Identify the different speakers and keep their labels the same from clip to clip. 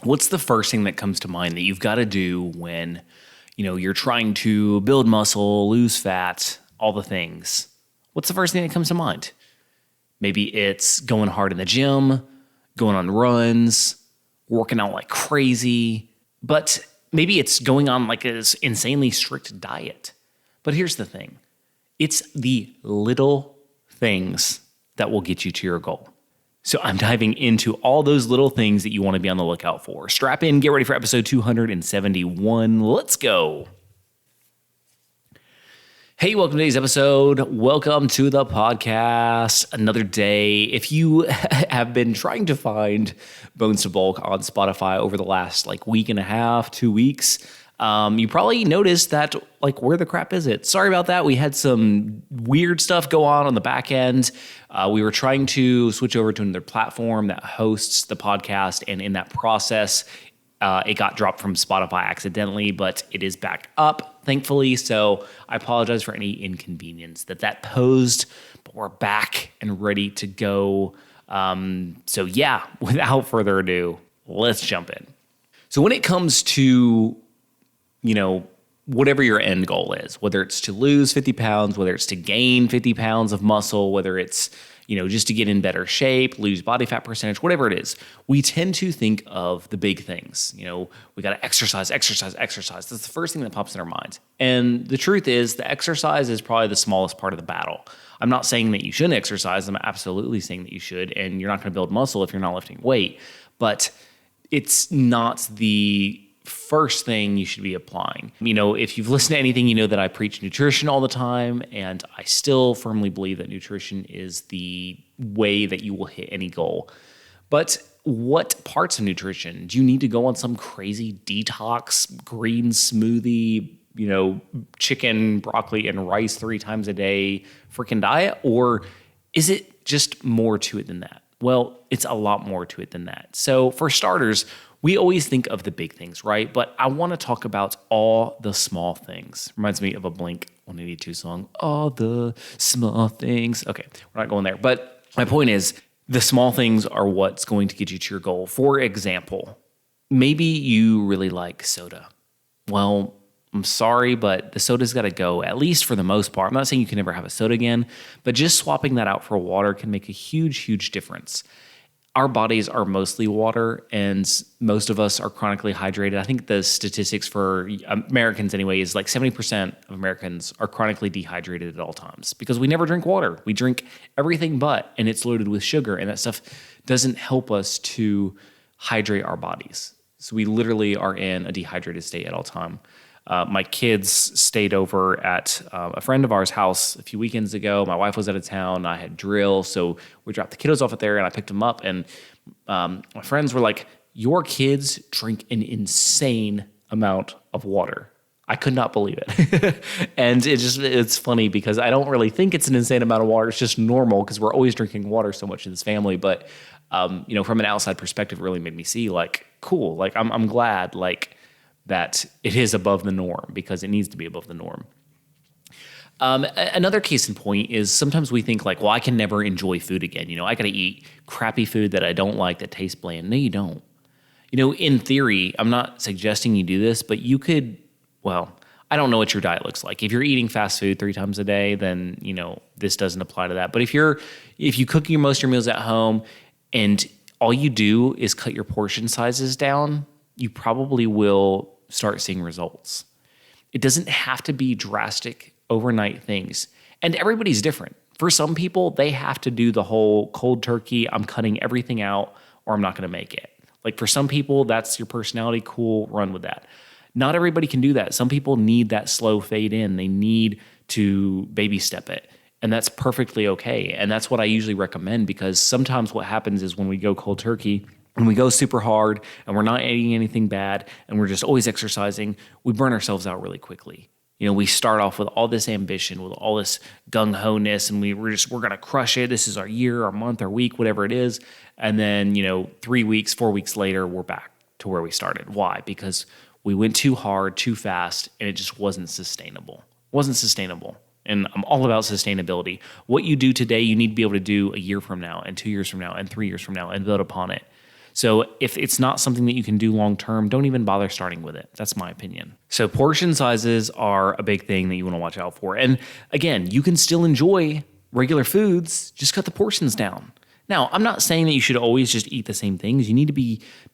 Speaker 1: What's the first thing that comes to mind that you've got to do when, you're trying to build muscle, lose fat, all the things? What's the first thing that comes to mind? Maybe it's going hard in the gym, going on runs, working out like crazy, but maybe it's going on like an insanely strict diet. But here's the thing. It's the little things that will get you to your goal. So I'm diving into all those little things that you want to be on the lookout for. Strap in, get ready for episode 271. Let's go. Hey, welcome to today's episode. Welcome to the podcast. Another day. If you have been trying to find Bones to Bulk on Spotify over the last week and a half, 2 weeks, you probably noticed that, where the crap is it? Sorry about that. We had some weird stuff go on the back end. We were trying to switch over to another platform that hosts the podcast, and in that process, it got dropped from Spotify accidentally, but it is back up, thankfully. So I apologize for any inconvenience that posed, but we're back and ready to go. So yeah, without further ado, let's jump in. So when it comes to whatever your end goal is, whether it's to lose 50 pounds, whether it's to gain 50 pounds of muscle, whether it's, just to get in better shape, lose body fat percentage, whatever it is, we tend to think of the big things. We got to exercise. That's the first thing that pops in our minds. And the truth is, the exercise is probably the smallest part of the battle. I'm not saying that you shouldn't exercise. I'm absolutely saying that you should, and you're not going to build muscle if you're not lifting weight. But it's not the first thing you should be applying. If you've listened to anything, you know that I preach nutrition all the time, and I still firmly believe that nutrition is the way that you will hit any goal. But what parts of nutrition? Do you need to go on some crazy detox, green smoothie, chicken, broccoli, and rice 3 times a day freaking diet? Or is it just more to it than that? Well, it's a lot more to it than that. So for starters, we always think of the big things, right? But I want to talk about all the small things. Reminds me of a Blink-182 song, All the Small Things. Okay, we're not going there. But my point is, the small things are what's going to get you to your goal. For example, maybe you really like soda. Well, I'm sorry, but the soda's got to go, at least for the most part. I'm not saying you can never have a soda again, but just swapping that out for water can make a huge, huge difference. Our bodies are mostly water, and most of us are chronically hydrated. I think the statistics for Americans anyway is 70% of Americans are chronically dehydrated at all times because we never drink water. We drink everything but, and it's loaded with sugar, and that stuff doesn't help us to hydrate our bodies. So we literally are in a dehydrated state at all time. My kids stayed over at a friend of ours' house a few weekends ago. My wife was out of town. I had drill, so we dropped the kiddos off at there, and I picked them up. And my friends were like, "Your kids drink an insane amount of water." I could not believe it. And it's funny because I don't really think it's an insane amount of water. It's just normal because we're always drinking water so much in this family. But from an outside perspective, it really made me see cool. I'm glad that it is above the norm because it needs to be above the norm. Another case in point is sometimes we think I can never enjoy food again. I got to eat crappy food that I don't like that tastes bland. No, you don't. In theory, I'm not suggesting you do this, but you could, I don't know what your diet looks like. If you're eating fast food 3 times a day, then, this doesn't apply to that. But if you cook most of your meals at home and all you do is cut your portion sizes down, you probably will start seeing results. It doesn't have to be drastic overnight things. And everybody's different. For some people, they have to do the whole cold turkey, I'm cutting everything out or I'm not going to make it. For some people, that's your personality, cool, run with that. Not everybody can do that. Some people need that slow fade in. They need to baby step it. And that's perfectly okay. And that's what I usually recommend because sometimes what happens is when we go cold turkey, and we go super hard and we're not eating anything bad and we're just always exercising, we burn ourselves out really quickly. We start off with all this ambition, with all this gung-ho-ness, and we're going to crush it. This is our year, our month, our week, whatever it is. And then, 3 weeks, 4 weeks later, we're back to where we started. Why? Because we went too hard, too fast, and it just wasn't sustainable. And I'm all about sustainability. What you do today, you need to be able to do a year from now and 2 years from now and 3 years from now and build upon it. So if it's not something that you can do long term, don't even bother starting with it. That's my opinion. So portion sizes are a big thing that you want to watch out for. And again, you can still enjoy regular foods, just cut the portions down. Now, I'm not saying that you should always just eat the same things. You need to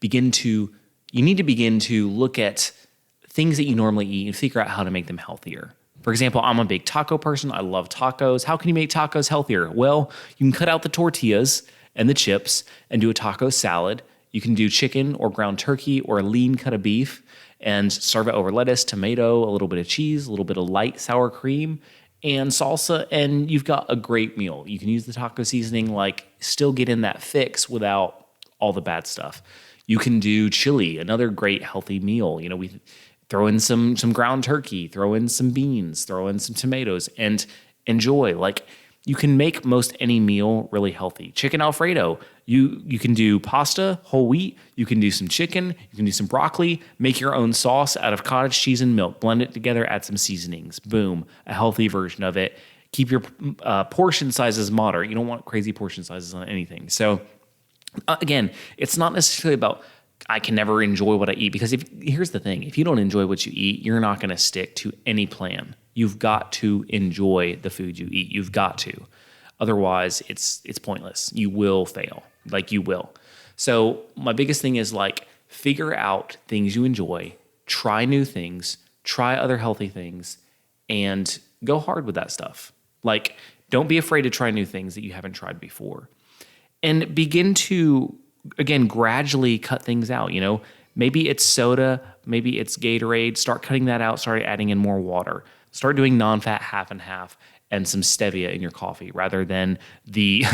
Speaker 1: begin to look at things that you normally eat and figure out how to make them healthier. For example, I'm a big taco person. I love tacos. How can you make tacos healthier? Well, you can cut out the tortillas and the chips and do a taco salad. You can do chicken or ground turkey or a lean cut of beef and serve it over lettuce, tomato, a little bit of cheese, a little bit of light sour cream, and salsa, and you've got a great meal. You can use the taco seasoning, still get in that fix without all the bad stuff. You can do chili, another great healthy meal. We throw in some ground turkey, throw in some beans, throw in some tomatoes, and enjoy. You can make most any meal really healthy. Chicken Alfredo, you can do pasta, whole wheat, you can do some chicken, you can do some broccoli, make your own sauce out of cottage cheese and milk, blend it together, add some seasonings. Boom, a healthy version of it. Keep your portion sizes moderate. You don't want crazy portion sizes on anything. So again, it's not necessarily about I can never enjoy what I eat, because here's the thing, if you don't enjoy what you eat, you're not going to stick to any plan. You've got to enjoy the food you eat. You've got to. Otherwise, it's pointless. You will fail. You will. So my biggest thing is figure out things you enjoy, try new things, try other healthy things, and go hard with that stuff. Don't be afraid to try new things that you haven't tried before. And begin to, again, gradually cut things out. Maybe it's soda, maybe it's Gatorade. Start cutting that out, start adding in more water. Start doing non-fat half and half and some stevia in your coffee rather than the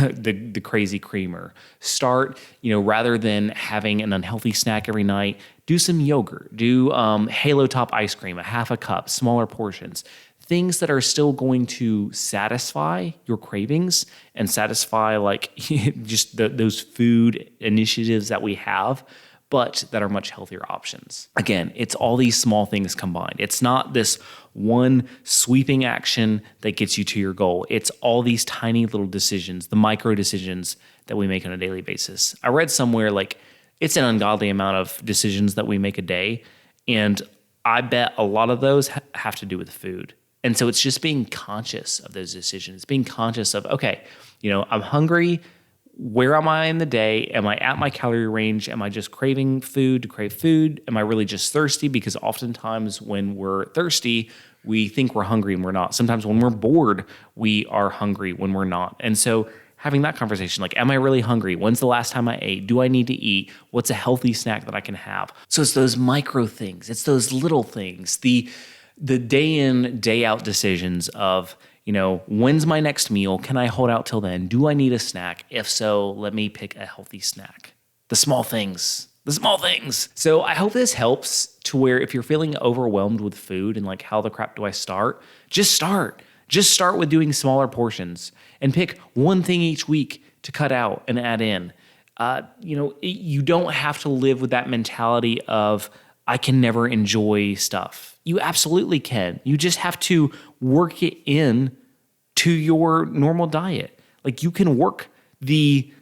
Speaker 1: crazy creamer. Start, rather than having an unhealthy snack every night, do some yogurt. Do Halo Top ice cream, a half a cup, smaller portions. Things that are still going to satisfy your cravings and satisfy just those food initiatives that we have, but that are much healthier options. Again, it's all these small things combined. It's not this one sweeping action that gets you to your goal. It's all these tiny little decisions, the micro decisions that we make on a daily basis. I read somewhere it's an ungodly amount of decisions that we make a day, and I bet a lot of those have to do with food. And so it's just being conscious of those decisions, being conscious of, okay, I'm hungry. Where am I in the day? Am I at my calorie range? Am I just craving food to crave food? Am I really just thirsty? Because oftentimes when we're thirsty, we think we're hungry and we're not. Sometimes when we're bored, we are hungry when we're not. And so having that conversation, am I really hungry? When's the last time I ate? Do I need to eat? What's a healthy snack that I can have? So it's those micro things. It's those little things. The day in, day out decisions of, when's my next meal? Can I hold out till then? Do I need a snack? If so, let me pick a healthy snack. The small things. So I hope this helps to where if you're feeling overwhelmed with food and how the crap do I start? Just start. Just start with doing smaller portions and pick one thing each week to cut out and add in. You don't have to live with that mentality of, I can never enjoy stuff. You absolutely can. You just have to work it in to your normal diet. You can work the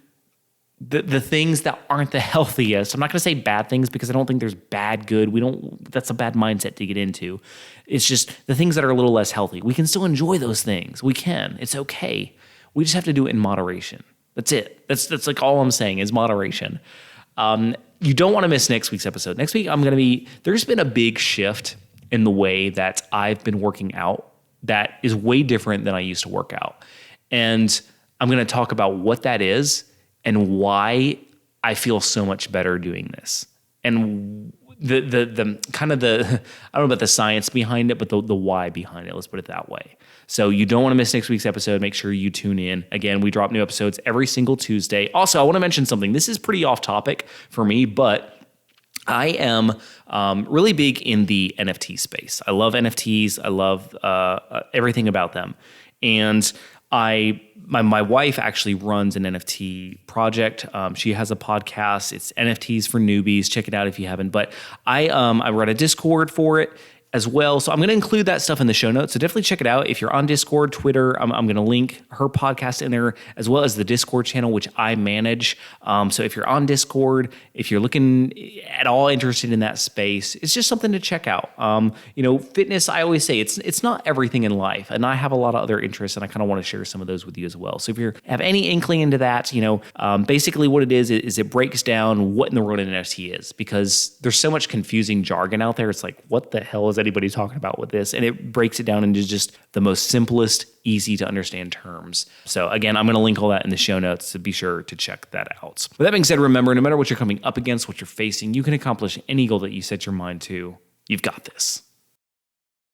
Speaker 1: things that aren't the healthiest. I'm not going to say bad things because I don't think there's bad, good. That's a bad mindset to get into. It's just the things that are a little less healthy. We can still enjoy those things. We can. It's okay. We just have to do it in moderation. That's it. That's all I'm saying is moderation. You don't want to miss next week's episode. Next week, there's been a big shift in the way that I've been working out that is way different than I used to work out. And I'm going to talk about what that is and why I feel so much better doing this. And the kind of I don't know about the science behind it, but the why behind it. Let's put it that way. So you don't want to miss next week's episode. Make sure you tune in. Again, we drop new episodes every single Tuesday. Also, I want to mention something. This is pretty off topic for me, but I am really big in the NFT space. I love NFTs. I love everything about them. And my wife actually runs an NFT project. She has a podcast. It's NFTs for newbies. Check it out if you haven't. But I run a Discord for it. as well. So I'm going to include that stuff in the show notes. So definitely check it out. If you're on Discord, Twitter, I'm going to link her podcast in there, as well as the Discord channel, which I manage. So if you're on Discord, if you're looking at all interested in that space, it's just something to check out. Fitness, I always say it's not everything in life. And I have a lot of other interests, and I kind of want to share some of those with you as well. So if you have any inkling into that, basically what it is it breaks down what in the world an NFT is, because there's so much confusing jargon out there. It's like, what the hell is anybody talking about with this? And it breaks it down into just the most simplest, easy to understand terms. So again, I'm going to link all that in the show notes, so be sure to check that out. With that being said, remember, no matter what you're coming up against, what you're facing, you can accomplish any goal that you set your mind to. You've got this.